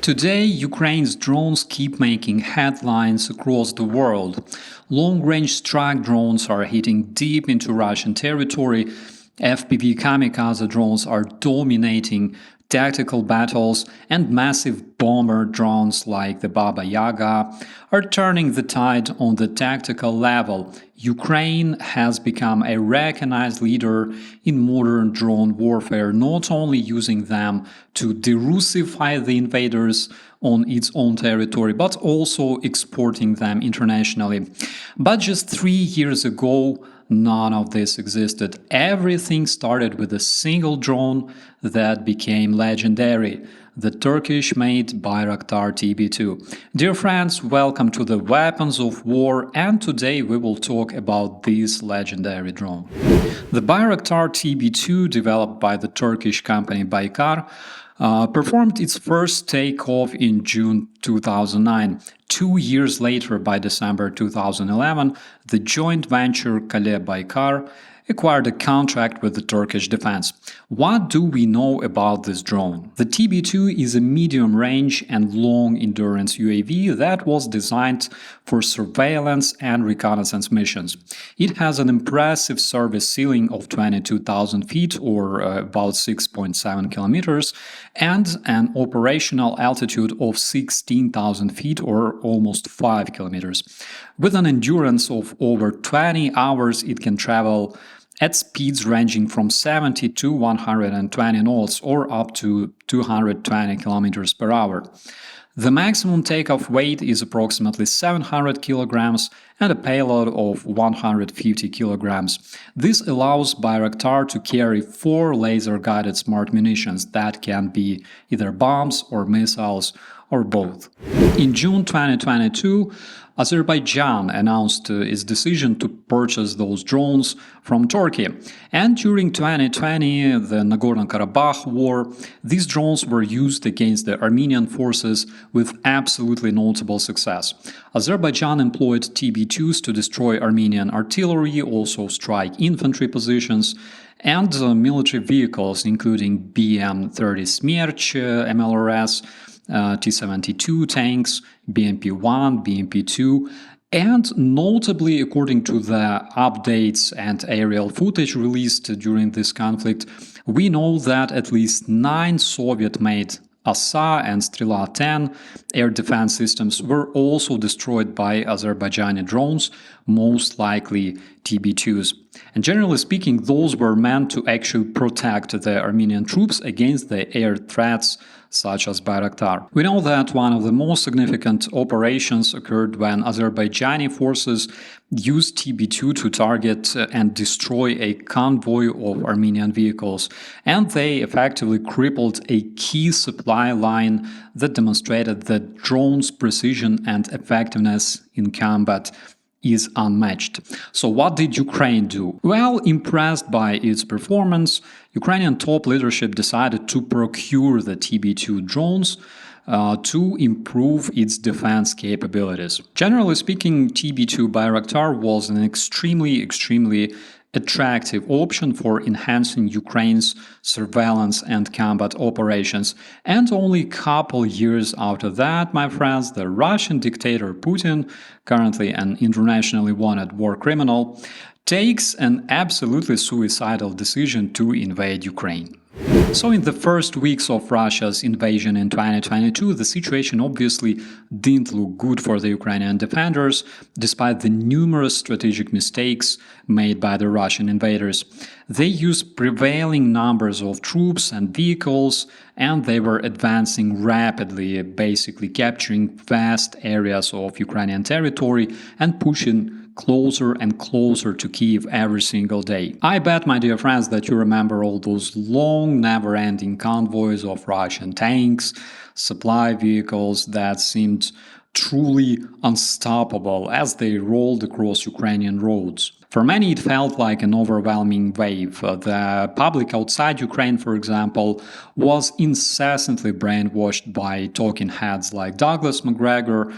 Today, Ukraine's drones keep making headlines across the world. Long-range strike drones are hitting deep into Russian territory. FPV kamikaze drones are dominating tactical battles, and massive bomber drones like the Baba Yaga are turning the tide on the tactical level. Ukraine has become a recognized leader in modern drone warfare, not only using them to de-Russify the invaders on its own territory, but also exporting them internationally. But just 3 years ago, none of this existed. Everything started with a single drone that became legendary, the Turkish-made Bayraktar TB2. Dear friends, welcome to the Weapons of War, and today we will talk about this legendary drone. The Bayraktar TB2, developed by the Turkish company Baykar, performed its first takeoff in June 2009. 2 years later, by December 2011, the joint venture Kale-Baykar acquired a contract with the Turkish defense. What do we know about this drone? The TB2 is a medium-range and long-endurance UAV that was designed for surveillance and reconnaissance missions. It has an impressive service ceiling of 22,000 feet or about 6.7 kilometers and an operational altitude of 16,000 feet or almost 5 kilometers. With an endurance of over 20 hours, it can travel at speeds ranging from 70 to 120 knots or up to 220 kilometers per hour. The maximum takeoff weight is approximately 700 kilograms and a payload of 150 kilograms. This allows Bayraktar to carry 4 laser-guided smart munitions that can be either bombs or missiles or both. In June 2022, Azerbaijan announced its decision to purchase those drones from Turkey. And during 2020, the Nagorno-Karabakh war, these drones were used against the Armenian forces with absolutely notable success. Azerbaijan employed TB2s to destroy Armenian artillery, also strike infantry positions, and military vehicles, including BM-30 Smerch MLRS, T-72 tanks, BMP-1, BMP-2, and notably, according to the updates and aerial footage released during this conflict, we know that at least 9 Soviet-made Asa and Strela-10 air defense systems were also destroyed by Azerbaijani drones, most likely TB2s. And generally speaking, those were meant to actually protect the Armenian troops against the air threats such as Bayraktar. We know that one of the most significant operations occurred when Azerbaijani forces used TB2 to target and destroy a convoy of Armenian vehicles, and they effectively crippled a key supply line that demonstrated that drones' precision and effectiveness in combat is unmatched. So what did Ukraine do? Well, impressed by its performance, Ukrainian top leadership decided to procure the TB2 drones to improve its defense capabilities. Generally speaking, TB2 Bayraktar was an extremely attractive option for enhancing Ukraine's surveillance and combat operations. And only a couple years after that, my friends, the Russian dictator Putin, currently an internationally wanted war criminal, takes an absolutely suicidal decision to invade Ukraine. So in the first weeks of Russia's invasion in 2022, the situation obviously didn't look good for the Ukrainian defenders, despite the numerous strategic mistakes made by the Russian invaders. They used prevailing numbers of troops and vehicles, and they were advancing rapidly, basically capturing vast areas of Ukrainian territory and pushing closer and closer to Kyiv every single day. I bet, my dear friends, that you remember all those long, never-ending convoys of Russian tanks, supply vehicles that seemed truly unstoppable as they rolled across Ukrainian roads. For many, it felt like an overwhelming wave. The public outside Ukraine, for example, was incessantly brainwashed by talking heads like Douglas McGregor,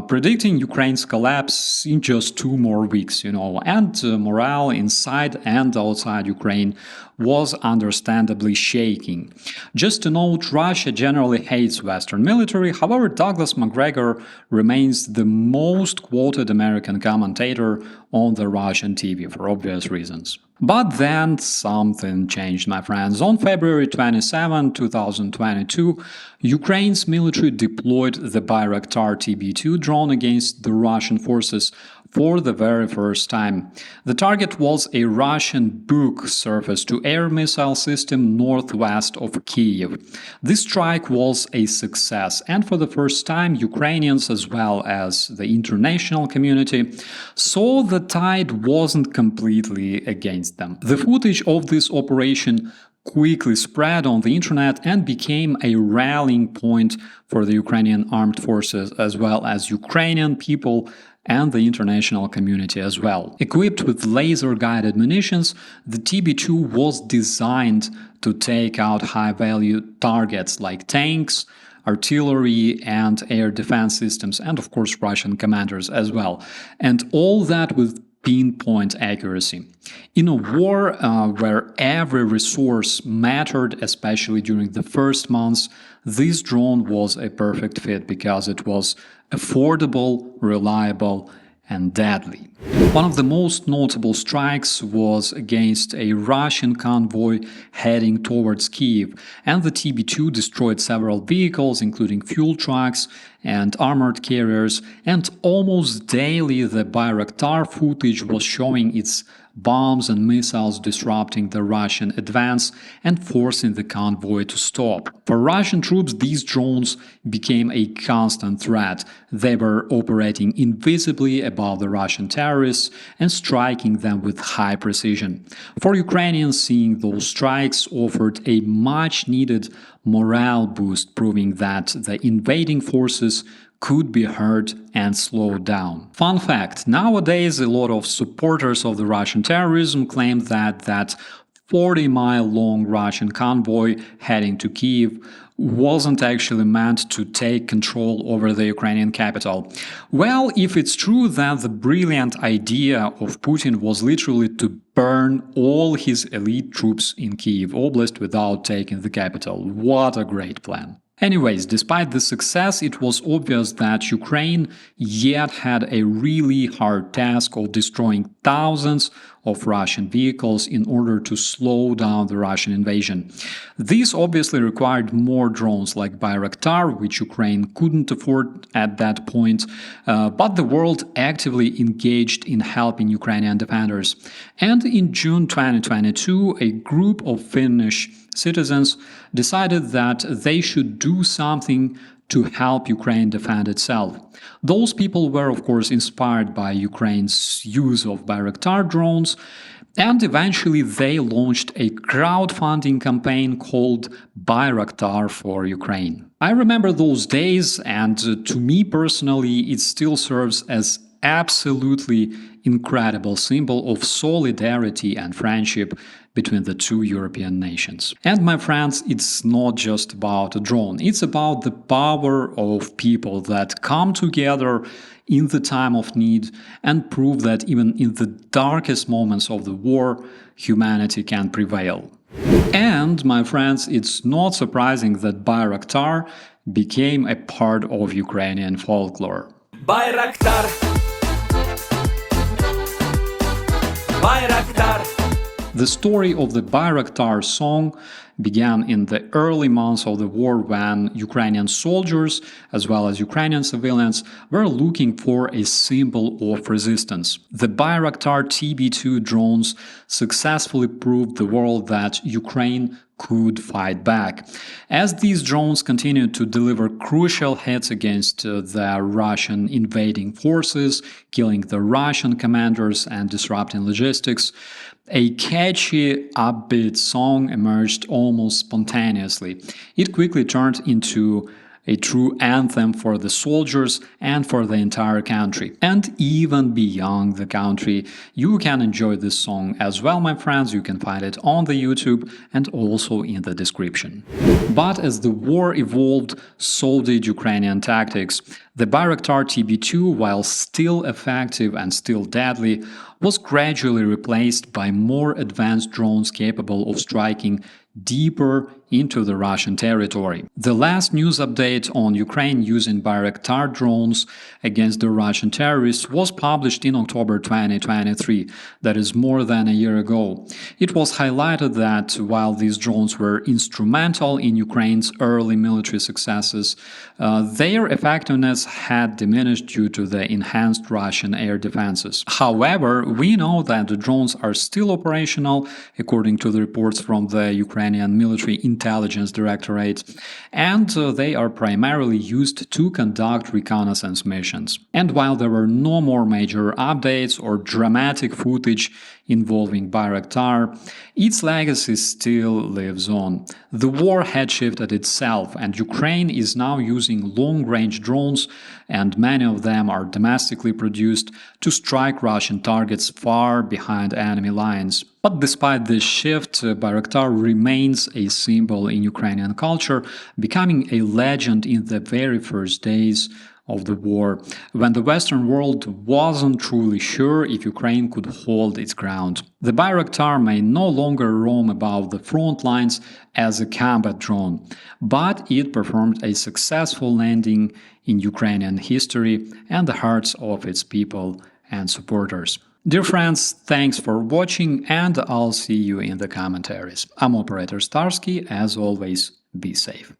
predicting Ukraine's collapse in just 2 more weeks, and morale inside and outside Ukraine was understandably shaking. Just to note, Russia generally hates Western military, however, Douglas McGregor remains the most quoted American commentator on the Russian TV for obvious reasons. But then something changed, my friends. On February 27, 2022, Ukraine's military deployed the Bayraktar TB2 drone against the Russian forces for the very first time. The target was a Russian Buk surface-to-air missile system northwest of Kiev. This strike was a success, and for the first time, Ukrainians as well as the international community saw the tide wasn't completely against them. The footage of this operation quickly spread on the internet and became a rallying point for the Ukrainian armed forces as well as Ukrainian people and the international community as well. Equipped with laser-guided munitions, the TB2 was designed to take out high-value targets like tanks, artillery and air defense systems, and of course Russian commanders as well. And all that with pinpoint accuracy. In a war where every resource mattered, especially during the first months, this drone was a perfect fit because it was affordable, reliable, and deadly. One of the most notable strikes was against a Russian convoy heading towards Kiev, and the TB2 destroyed several vehicles, including fuel trucks and armored carriers, and almost daily the Bayraktar footage was showing its bombs and missiles disrupting the Russian advance and forcing the convoy to stop. For Russian troops, these drones became a constant threat. They were operating invisibly above the Russian terrorists and striking them with high precision. For Ukrainians, seeing those strikes offered a much-needed morale boost, proving that the invading forces could be hurt and slowed down. Fun fact, nowadays a lot of supporters of the Russian terrorism claim that 40-mile-long Russian convoy heading to Kiev wasn't actually meant to take control over the Ukrainian capital. Well, if it's true that the brilliant idea of Putin was literally to burn all his elite troops in Kiev Oblast without taking the capital, what a great plan. Anyways, despite the success, it was obvious that Ukraine yet had a really hard task of destroying thousands of Russian vehicles in order to slow down the Russian invasion. This obviously required more drones like Bayraktar, which Ukraine couldn't afford at that point, but the world actively engaged in helping Ukrainian defenders. And in June 2022, a group of Finnish citizens decided that they should do something to help Ukraine defend itself. Those people were, of course, inspired by Ukraine's use of Bayraktar drones, and eventually they launched a crowdfunding campaign called Bayraktar for Ukraine. I remember those days, and to me personally, it still serves as absolutely incredible symbol of solidarity and friendship between the two European nations. And my friends, it's not just about a drone, it's about the power of people that come together in the time of need and prove that even in the darkest moments of the war, humanity can prevail. And, my friends, it's not surprising that Bayraktar became a part of Ukrainian folklore. Bayraktar, Bayraktar. The story of the Bayraktar song began in the early months of the war when Ukrainian soldiers, as well as Ukrainian civilians, were looking for a symbol of resistance. The Bayraktar TB2 drones successfully proved the world that Ukraine could fight back. As these drones continued to deliver crucial hits against the Russian invading forces, killing the Russian commanders and disrupting logistics, a catchy, upbeat song emerged almost spontaneously. It quickly turned into a true anthem for the soldiers and for the entire country. And even beyond the country, you can enjoy this song as well, my friends. You can find it on the YouTube and also in the description. But as the war evolved, so did Ukrainian tactics. The Bayraktar TB2, while still effective and still deadly, was gradually replaced by more advanced drones capable of striking deeper into the Russian territory. The last news update on Ukraine using Bayraktar drones against the Russian terrorists was published in October 2023, that is more than a year ago. It was highlighted that while these drones were instrumental in Ukraine's early military successes, their effectiveness had diminished due to the enhanced Russian air defenses. However, we know that the drones are still operational, according to the reports from the Ukrainian Military Intelligence Directorate, and they are primarily used to conduct reconnaissance missions. And while there were no more major updates or dramatic footage involving Bayraktar, its legacy still lives on. The war had shifted itself, and Ukraine is now using long-range drones, and many of them are domestically produced, to strike Russian targets far behind enemy lines. But despite this shift, Bayraktar remains a symbol in Ukrainian culture, becoming a legend in the very first days of the war, when the Western world wasn't truly sure if Ukraine could hold its ground. The Bayraktar may no longer roam above the front lines as a combat drone, but it performed a successful landing in Ukrainian history and the hearts of its people and supporters. Dear friends, thanks for watching, and I'll see you in the commentaries. I'm Operator Starsky. As always, be safe.